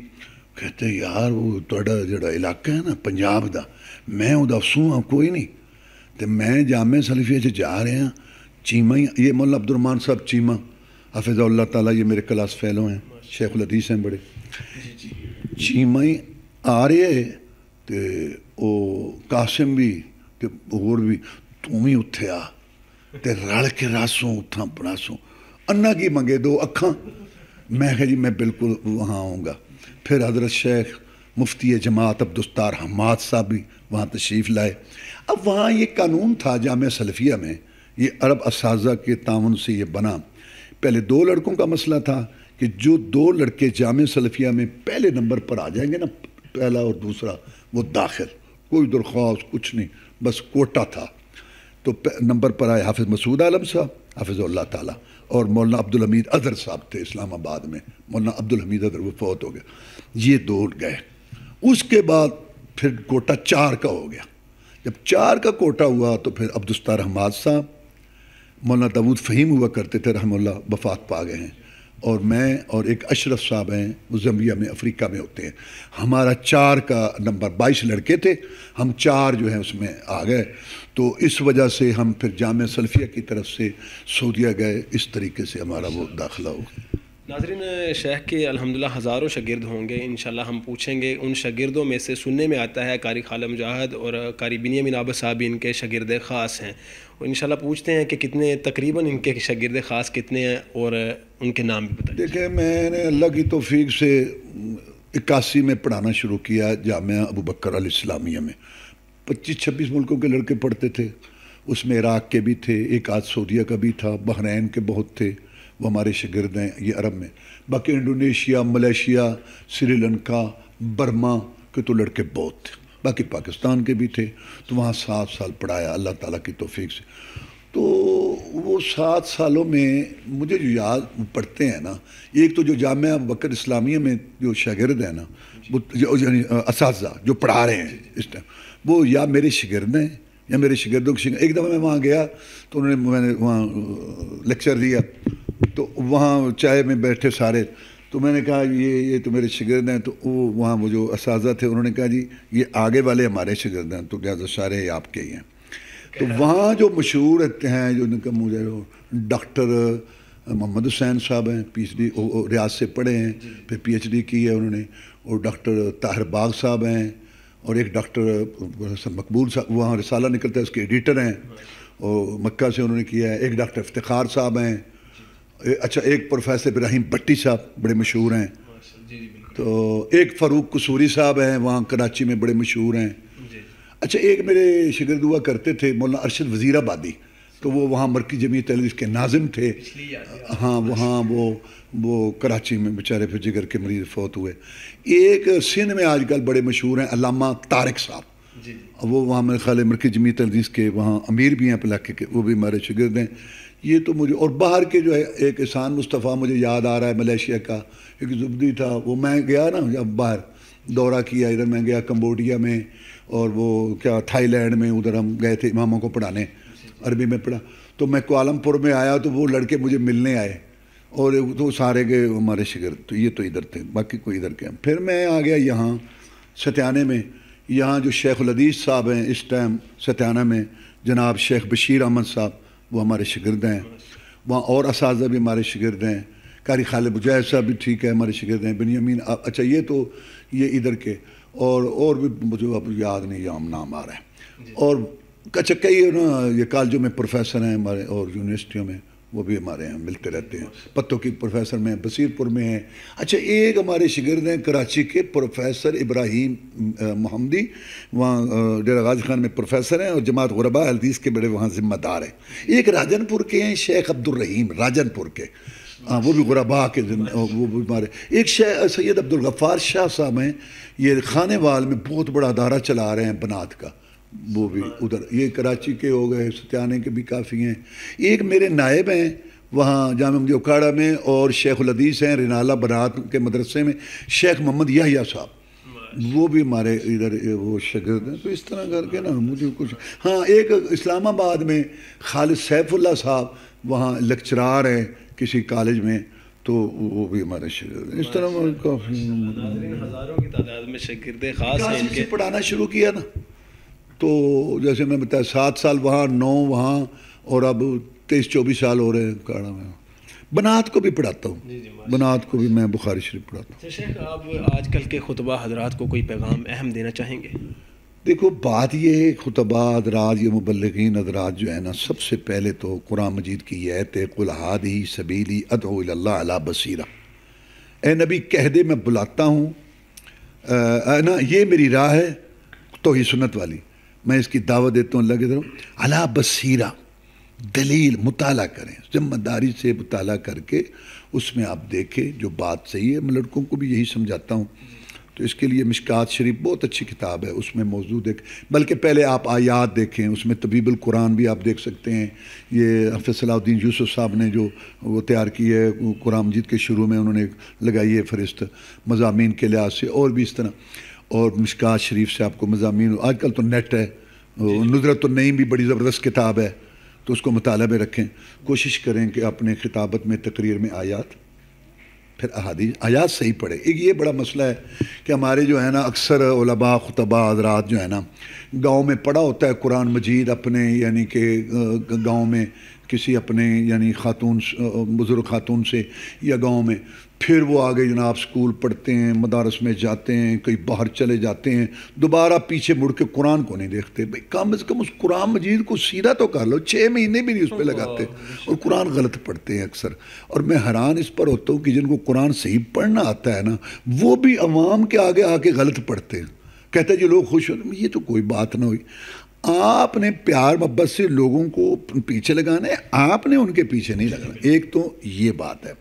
کہتے یار وہ تھوڑا جڑا علاقہ ہے نا پنجاب دا، میں ادا سوں ہاں کوئی نہیں. تو میں جامعہ سلفیہ سے جا رہے ہیں چیمہ ہی، یہ مولانا عبد الرحمن صاحب چیمہ حافظ اللہ تعالیٰ، یہ میرے کلاس فیلو ہیں، شیخ الحدیث ہیں بڑے. چیمہ ہی آ رہے تو وہ قاسم بھی تے اور بھی تم ہی اتھے آ تے رل کے راسوں اتھاں پڑاسوں انا کی منگے 2 اکھاں. میں کہا جی میں بالکل وہاں آؤں گا. پھر حضرت شیخ مفتی جماعت عبدالستار حماد صاحب بھی وہاں تشریف لائے. اب وہاں یہ قانون تھا جامعہ سلفیہ میں، یہ عرب اساتذہ کے تعاون سے یہ بنا. پہلے 2 لڑکوں کا مسئلہ تھا کہ جو 2 لڑکے جامعہ سلفیہ میں پہلے نمبر پر آ جائیں گے نا، پہلا اور دوسرا، وہ داخل، کوئی درخواست کچھ نہیں، بس کوٹا تھا. تو نمبر پر آئے حافظ مسعود عالم صاحب حافظ اللہ تعالیٰ، اور مولانا عبدالحمید اظہر صاحب تھے اسلام آباد میں. مولانا عبدالحمید اظہر وہ فوت ہو گئے. یہ 2 گئے. اس کے بعد پھر کوٹا 4 کا ہو گیا. جب 4 کا کوٹا ہوا تو پھر عبدالستار حماد صاحب، مولانا داود فہیم ہوا کرتے تھے رحمہ اللہ، وفات پا گئے ہیں، اور میں اور ایک اشرف صاحب ہیں، وہ زمبیا میں افریقہ میں ہوتے ہیں. ہمارا 4 کا نمبر، 22 لڑکے تھے، ہم 4 جو ہیں اس میں آ گئے. تو اس وجہ سے ہم پھر جامعہ سلفیہ کی طرف سے سعودیہ گئے. اس طریقے سے ہمارا وہ داخلہ ہو گیا. ناظرین، شیخ کے الحمدللہ ہزاروں شاگرد ہوں گے، انشاءاللہ ہم پوچھیں گے. ان شاگردوں میں سے سننے میں آتا ہے قاری خالد مجاہد اور قاری بنیامین عابد صاحب ان کے شاگرد خاص ہیں. انشاءاللہ پوچھتے ہیں کہ کتنے تقریباً ان کے شاگرد خاص کتنے ہیں اور ان کے نام بھی بتائیں. دیکھیں، میں نے اللہ کی توفیق سے 81 میں پڑھانا شروع کیا جامعہ ابوبکر الاسلامیہ میں. 25-26 ملکوں کے لڑکے پڑھتے تھے. اس میں عراق کے بھی تھے، ایک آدھ سعودیہ کا بھی تھا، بحرین کے بہت تھے، وہ ہمارے شاگرد ہیں یہ عرب میں. باقی Indonesia, Malaysia, Sri Lanka, Burma کے تو لڑکے بہت تھے. باقی پاکستان کے بھی تھے. تو وہاں 7 سال پڑھایا اللہ تعالیٰ کی توفیق سے. تو وہ 7 سالوں میں مجھے جو یاد پڑھتے ہیں نا، ایک تو جو جامعہ ابوبکر اسلامیہ میں جو شاگرد ہیں نا، یعنی اساتذہ جو پڑھا رہے ہیں اس ٹائم، وہ یا میرے شاگرد ہیں یا میرے شاگردوں کے شاگرد. ایک دفعہ میں وہاں گیا تو میں نے وہاں لیکچر دیا، تو وہاں چائے میں بیٹھے سارے، تو میں نے کہا یہ تو میرے شاگرد ہیں. تو وہاں وہ جو اساتذہ تھے انہوں نے کہا جی یہ آگے والے ہمارے شاگرد ہیں، تو لہٰذا سارے آپ کے ہی ہیں. تو وہاں جو مشہور ہیں، جو ان کا مجھے ڈاکٹر محمد حسین صاحب ہیں، PhD ریاض سے پڑھے ہیں، پھر PhD کی ہے انہوں نے، اور ڈاکٹر طاہر باغ صاحب ہیں، اور ایک ڈاکٹر مقبول صاحب وہاں رسالہ نکلتا ہے اس کے ایڈیٹر ہیں، اور مکہ سے انہوں نے کیا ہے. ایک ڈاکٹر افتخار صاحب ہیں. اچھا، ایک پروفیسر ابراہیم بٹی صاحب بڑے مشہور ہیں. تو ایک فاروق قصوری صاحب ہیں، وہاں کراچی میں بڑے مشہور ہیں. اچھا، ایک میرے شاگرد ہوا کرتے تھے مولانا ارشد وزیر آبادی، تو وہ وہاں مرکزی جمعیت اہل حدیث کے ناظم تھے. ہاں، وہاں وہ کراچی میں بیچارے پھر جگر کے مریض فوت ہوئے. ایک سندھ میں آج کل بڑے مشہور ہیں علامہ طارق صاحب، وہ وہاں میرے خیال ہے مرکزی جمعیت اہل حدیث کے وہاں امیر بھی ہیں علاقے کے، وہ بھی ہمارے شاگرد ہیں. یہ تو مجھے، اور باہر کے جو ہے ایک احسان مصطفیٰ مجھے یاد آ رہا ہے، ملیشیا کا ایک زبدی تھا. وہ میں گیا نا جب باہر دورہ کیا، ادھر میں گیا کمبوڈیا میں، اور وہ کیا تھائی لینڈ میں، ادھر ہم گئے تھے اماموں کو پڑھانے، عربی میں پڑھا. تو میں کوالمپور میں آیا تو وہ لڑکے مجھے ملنے آئے، اور تو سارے گئے ہمارے شاگرد. تو یہ تو ادھر تھے، باقی کوئی ادھر کے. پھر میں آ گیا یہاں ستیانے میں. یہاں جو شیخ الحدیث صاحب ہیں اس ٹائم ستیانہ میں، جناب شیخ بشیر احمد صاحب، وہ ہمارے شاگرد ہیں. وہاں اور اساتذہ بھی ہمارے شاگرد ہیں. قاری خالد مجاہد صاحب بھی ٹھیک ہے ہمارے شاگرد ہیں. بنیامین اچھا یہ تو یہ ادھر کے اور بھی مجھے اب یاد نہیں یام نام آ رہا ہے. اور اچھا کئی نا یہ کالجوں میں پروفیسر ہیں ہمارے اور یونیورسٹیوں میں، وہ بھی ہمارے ہیں ملتے رہتے ہیں. پتوں کی پروفیسر میں بصیر پور میں ہیں. اچھا ایک ہمارے شاگرد ہیں کراچی کے پروفیسر ابراہیم محمدی، وہاں ڈیرہ غازی خان میں پروفیسر ہیں اور جماعت غرباء حدیث کے بڑے وہاں ذمہ دار ہیں. ایک راجن پور کے ہیں شیخ عبدالرحیم، راجن پور کے، وہ بھی غرباء کے وہ بھی ہمارے. ایک سید عبدالغفار شاہ صاحب ہیں، یہ خانے وال میں بہت بڑا ادارہ چلا رہے ہیں بنات کا، وہ بھی ادھر. یہ کراچی کے ہو گئے، ستیانے کے بھی کافی ہیں. ایک میرے نائب ہیں وہاں جامعہ مدینہ اکھاڑا میں، اور شیخ الحدیث ہیں رینالہ بنات کے مدرسے میں، شیخ محمد یحییٰ صاحب، وہ بھی ہمارے ادھر وہ شاگرد ہیں. تو اس طرح کر کے نا مجھے کچھ. ہاں ایک اسلام آباد میں خالد سیف اللہ صاحب وہاں لیکچرار ہیں کسی کالج میں، تو وہ بھی ہمارے شاگرد ہیں. اس طرح کافی ہزاروں کی تعداد میں شاگرد خاص ہیں ان کے. پڑھانا شروع کیا نا تو جیسے میں بتایا 7 سال وہاں، 9 وہاں، اور اب 23-24 سال ہو رہے ہیں کاڑا میں. بنات کو بھی پڑھاتا ہوں، بنات کو بھی میں بخاری شریف پڑھاتا ہوں. شیخ آپ آج کل کے خطبہ حضرات کو کوئی پیغام اہم دینا چاہیں گے؟ دیکھو بات یہ ہے خطبہ حضرات یا مبلغین حضرات جو ہے نا، سب سے پہلے تو قرآن مجید کی یہ آیت ہے قُلْ هَٰذِهِ سَبِيلِي أَدْعُو إِلَى اللَّهِ عَلَىٰ بَصِيرَةٍ. اے نبی کہہ دے میں بلاتا ہوں نا، یہ میری راہ ہے توحید سنت والی، میں اس کی دعوت دیتا ہوں اللہ کی طرف. علی بصیرہ، دلیل مطالعہ کریں، ذمہ داری سے مطالعہ کر کے اس میں آپ دیکھیں جو بات صحیح ہے. میں لڑکوں کو بھی یہی سمجھاتا ہوں. تو اس کے لیے مشکات شریف بہت اچھی کتاب ہے، اس میں موضوع بلکہ پہلے آپ آیات دیکھیں، اس میں طبیب القرآن بھی آپ دیکھ سکتے ہیں. یہ حافظ صلاح الدین یوسف صاحب نے جو وہ تیار کی ہے قرآن مجید کے شروع میں انہوں نے لگائی ہے فہرست مضامین کے لحاظ سے، اور بھی اس طرح. اور مشکات شریف سے آپ کو مضامین، آج کل تو نیٹ ہے، نظرت النعیم بھی بڑی زبردست کتاب ہے، تو اس کو مطالعہ میں رکھیں. کوشش کریں کہ اپنے خطابت میں تقریر میں آیات پھر احادیث، آیات صحیح پڑھے. ایک یہ بڑا مسئلہ ہے کہ ہمارے جو ہے نا اکثر علماء خطباء حضرات جو ہے نا گاؤں میں پڑھا ہوتا ہے قرآن مجید اپنے، یعنی کہ گاؤں میں کسی اپنے یعنی خاتون بزرگ خاتون سے یا گاؤں میں، پھر وہ آگے جناب سکول پڑھتے ہیں، مدارس میں جاتے ہیں، کہیں باہر چلے جاتے ہیں، دوبارہ پیچھے مڑ کے قرآن کو نہیں دیکھتے. بھئی کم از کم اس قرآن مجید کو سیدھا تو کر لو. 6 مہینے بھی نہیں اس پہ لگاتے اور قرآن غلط پڑھتے ہیں اکثر. اور میں حیران اس پر ہوتا ہوں کہ جن کو قرآن صحیح پڑھنا آتا ہے نا، وہ بھی عوام کے آگے آ کے غلط پڑھتے ہیں. کہتے ہیں جو لوگ خوش ہوتے ہیں، یہ تو کوئی بات نہ ہوئی. آپ نے پیار محبت سے لوگوں کو پیچھے لگانا ہے، آپ نے ان کے پیچھے نہیں لگانا. ایک تو یہ بات ہے.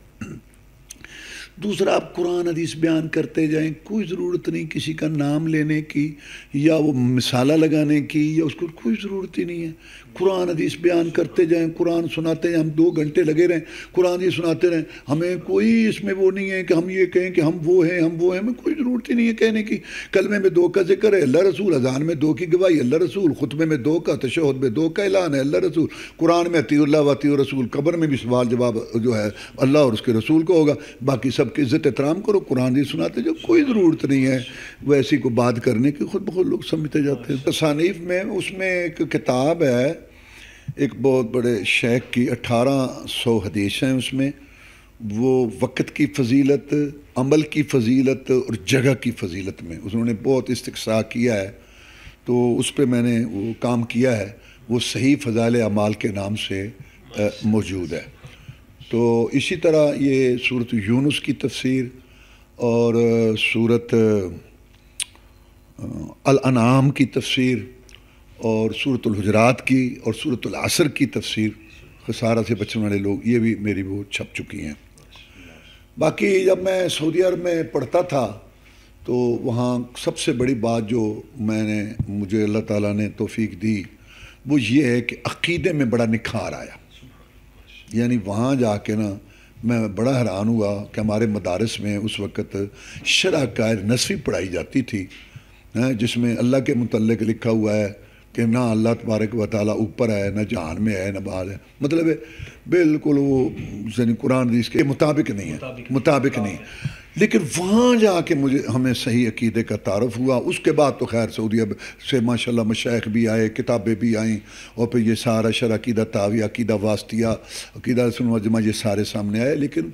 دوسرا آپ قرآن حدیث بیان کرتے جائیں، کوئی ضرورت نہیں کسی کا نام لینے کی یا وہ مثالہ لگانے کی، یا اس کو کوئی ضرورت ہی نہیں ہے. قرآن حدیث بیان کرتے جائیں، قرآن سناتے جائیں. ہم 2 گھنٹے لگے رہیں قرآن حدیث سناتے رہیں، ہمیں کوئی اس میں وہ نہیں ہے کہ ہم یہ کہیں کہ ہم وہ ہیں ہم وہ ہیں. ہمیں کوئی ضرورت ہی نہیں ہے کہنے کی. کلمے میں 2 کا ذکر ہے، اللہ رسول. اذان میں 2 کی گواہی، اللہ رسول. خطبے میں 2 کا، تشہد میں 2 کا اعلان ہے، اللہ رسول. قرآن میں اطیعوا اللہ و اطیعوا الرسول. قبر میں بھی سوال جواب جو ہے اللہ اور اس کے رسول کو ہوگا. باقی سب کی عزت احترام کرو، قرآن حدیث سناتے جو کوئی ضرورت نہیں ہے ویسی کو بات کرنے کی. خود بخود لوگ سمجھتے جاتے ہیں. تصانیف میں اس میں ایک کتاب ہے ایک بہت بڑے شیخ کی، 1800 حدیث ہیں اس میں. وہ وقت کی فضیلت، عمل کی فضیلت اور جگہ کی فضیلت میں انہوں نے بہت استقصاء کیا ہے. تو اس پہ میں نے وہ کام کیا ہے. وہ صحیح فضائل اعمال کے نام سے موجود ہے. تو اسی طرح یہ سورۃ یونس کی تفسیر اور سورۃ الانعام کی تفسیر اور سورۃ الحجرات کی اور سورۃ العصر کی تفسیر، خسارہ سے بچنے والے لوگ، یہ بھی میری وہ چھپ چکی ہیں. باقی جب میں سعودی عرب میں پڑھتا تھا تو وہاں سب سے بڑی بات جو مجھے اللہ تعالیٰ نے توفیق دی وہ یہ ہے کہ عقیدے میں بڑا نکھار آیا. یعنی وہاں جا کے نا میں بڑا حیران ہوا کہ ہمارے مدارس میں اس وقت شرح قائد نصفی پڑھائی جاتی تھی، جس میں اللہ کے متعلق لکھا ہوا ہے کہ نہ اللہ تبارک و تعالیٰ اوپر ہے، نہ جہان میں ہے، نہ باہر ہے، مطلب ہے بالکل وہ یعنی قرآن حدیث کے مطابق نہیں ہے، مطابق نہیں. لیکن وہاں جا کے ہمیں صحیح عقیدے کا تعارف ہوا. اس کے بعد تو خیر سعودی سے ماشاءاللہ مشائخ بھی آئے، کتابیں بھی آئیں، اور پھر یہ سارا شرح عقیدہ تحویہ، عقیدہ واسطیہ، عقیدہ سنت والجماعہ، یہ سارے سامنے آئے. لیکن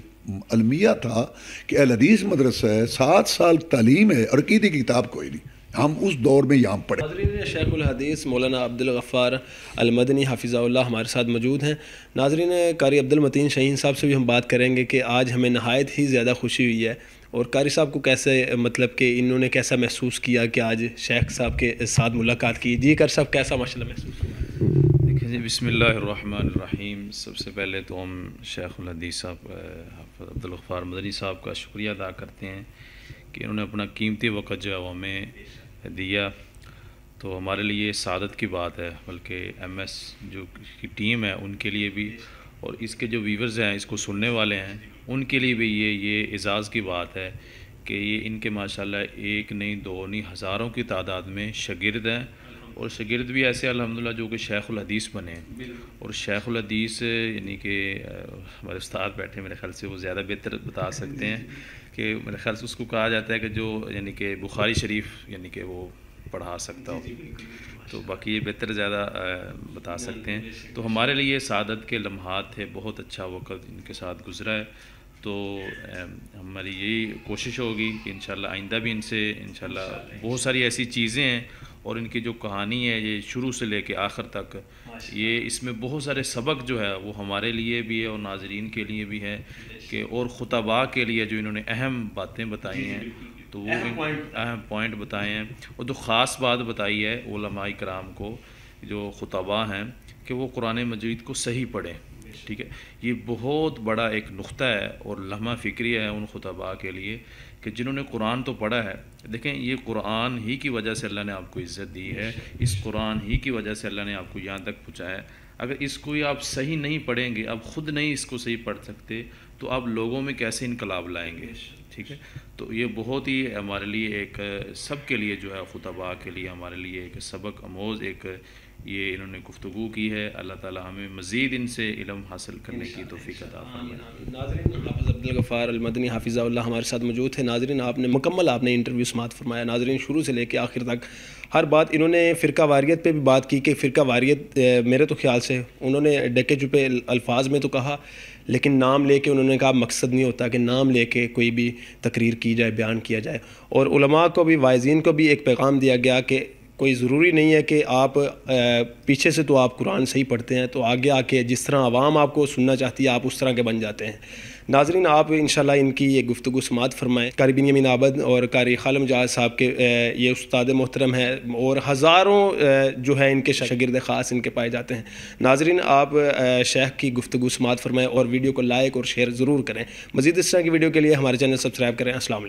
المیہ تھا کہ اہل حدیث مدرسہ ہے، 7 سال تعلیم ہے اور عقیدے کی کتاب کوئی نہیں. ہم اس دور میں یہاں پڑھے. ناظرین، شیخ الحدیث مولانا عبدالغفار المدنی حفظہ اللہ ہمارے ساتھ موجود ہیں. ناظرین، قاری عبدالمتین شاہین صاحب سے بھی ہم بات کریں گے کہ آج ہمیں نہایت ہی زیادہ خوشی ہوئی ہے، اور قاری صاحب کو کیسے مطلب کہ انہوں نے کیسا محسوس کیا کہ آج شیخ صاحب کے ساتھ ملاقات کی. جی قاری صاحب، کیسا ماشاء اللہ محسوس ہوا؟ دیکھیں جی، بسم اللہ الرحمن الرحیم. سب سے پہلے تو ہم شیخ الحدیث صاحب حافظ عبدالغفار مدنی صاحب کا شکریہ ادا کرتے ہیں کہ انہوں نے اپنا قیمتی وقت جو ہے وہ ہمیں دیا. تو ہمارے لیے سعادت کی بات ہے، بلکہ ایم ایس جو کی ٹیم ہے ان کے لیے بھی، اور اس کے جو ویورز ہیں، اس کو سننے والے ہیں، ان کے لیے بھی یہ اعزاز کی بات ہے کہ یہ ان کے ماشاءاللہ 1 نہیں 2 نہیں ہزاروں کی تعداد میں شاگرد ہیں، اور شاگرد بھی ایسے الحمدللہ جو کہ شیخ الحدیث بنے ہیں. اور شیخ الحدیث یعنی کہ ہمارے استاد بیٹھے، میرے خیال سے وہ زیادہ بہتر بتا سکتے ہیں کہ میرے خیال سے اس کو کہا جاتا ہے کہ جو یعنی کہ بخاری شریف یعنی کہ وہ پڑھا سکتا ہو، تو باقی یہ بہتر زیادہ بتا سکتے ہیں. تو ہمارے لیے سعادت کے لمحات تھے، بہت اچھا وقت ان کے ساتھ گزرا ہے. تو ہماری یہی کوشش ہوگی کہ انشاءاللہ آئندہ بھی ان سے انشاءاللہ بہت ساری ایسی چیزیں ہیں، اور ان کی جو کہانی ہے یہ شروع سے لے کے آخر تک، یہ اس میں بہت سارے سبق جو ہے وہ ہمارے لیے بھی ہے اور ناظرین کے لیے بھی ہے، کہ اور خطباء کے لیے جو انہوں نے اہم باتیں بتائی ہیں، تو وہ اہم پوائنٹ بتائے ہیں. اور جو خاص بات بتائی ہے علماء کرام کو، جو خطباء ہیں، کہ وہ قرآن مجید کو صحیح پڑھیں. ٹھیک ہے، یہ بہت بڑا ایک نقطہ ہے اور لمحہ فکری ہے ان خطباء کے لیے کہ جنہوں نے قرآن تو پڑھا ہے. دیکھیں، یہ قرآن ہی کی وجہ سے اللہ نے آپ کو عزت دی ہے، اس قرآن ہی کی وجہ سے اللہ نے آپ کو یہاں تک پہنچایا ہے. اگر اس کو ہی آپ صحیح نہیں پڑھیں گے، آپ خود نہیں اس کو صحیح پڑھ سکتے، تو آپ لوگوں میں کیسے انقلاب لائیں گے؟ ٹھیک ہے، تو یہ بہت ہی ہمارے لیے ایک سب کے لیے جو ہے خطباء کے لیے ہمارے لیے ایک سبق آموز ایک یہ انہوں نے گفتگو کی ہے. اللہ تعالی ہمیں مزید ان سے علم حاصل کرنے کی توفیق عطا فرمائے. ناظرین، حافظ عبدالغفار المدنی حافظہ اللہ ہمارے ساتھ موجود تھے. ناظرین، آپ نے مکمل انٹرویو سماعت فرمایا. ناظرین، شروع سے لے کے آخر تک ہر بات انہوں نے فرقہ واریت پہ بھی بات کی کہ فرقہ واریت میرے تو خیال سے انہوں نے ڈکے چپے الفاظ میں تو کہا، لیکن نام لے کے انہوں نے کہا مقصد نہیں ہوتا کہ نام لے کے کوئی بھی تقریر کی جائے، بیان کیا جائے. اور علماء کو بھی، واعظین کو بھی ایک پیغام دیا گیا کہ کوئی ضروری نہیں ہے کہ آپ پیچھے سے تو آپ قرآن صحیح پڑھتے ہیں تو آگے آ کے جس طرح عوام آپ کو سننا چاہتی ہے آپ اس طرح کے بن جاتے ہیں. ناظرین، آپ انشاءاللہ ان کی یہ گفتگو سماعت فرمائیں. قاری بنیامین عابد اور قاری خالد مجاہد صاحب کے یہ استاد محترم ہیں، اور ہزاروں جو ہے ان کے شاگرد خاص ان کے پائے جاتے ہیں. ناظرین، آپ شیخ کی گفتگو سماعت فرمائیں اور ویڈیو کو لائک اور شیئر ضرور کریں. مزید اس طرح کی ویڈیو کے لیے ہمارے چینل سبسکرائب کریں. السلام علیکم.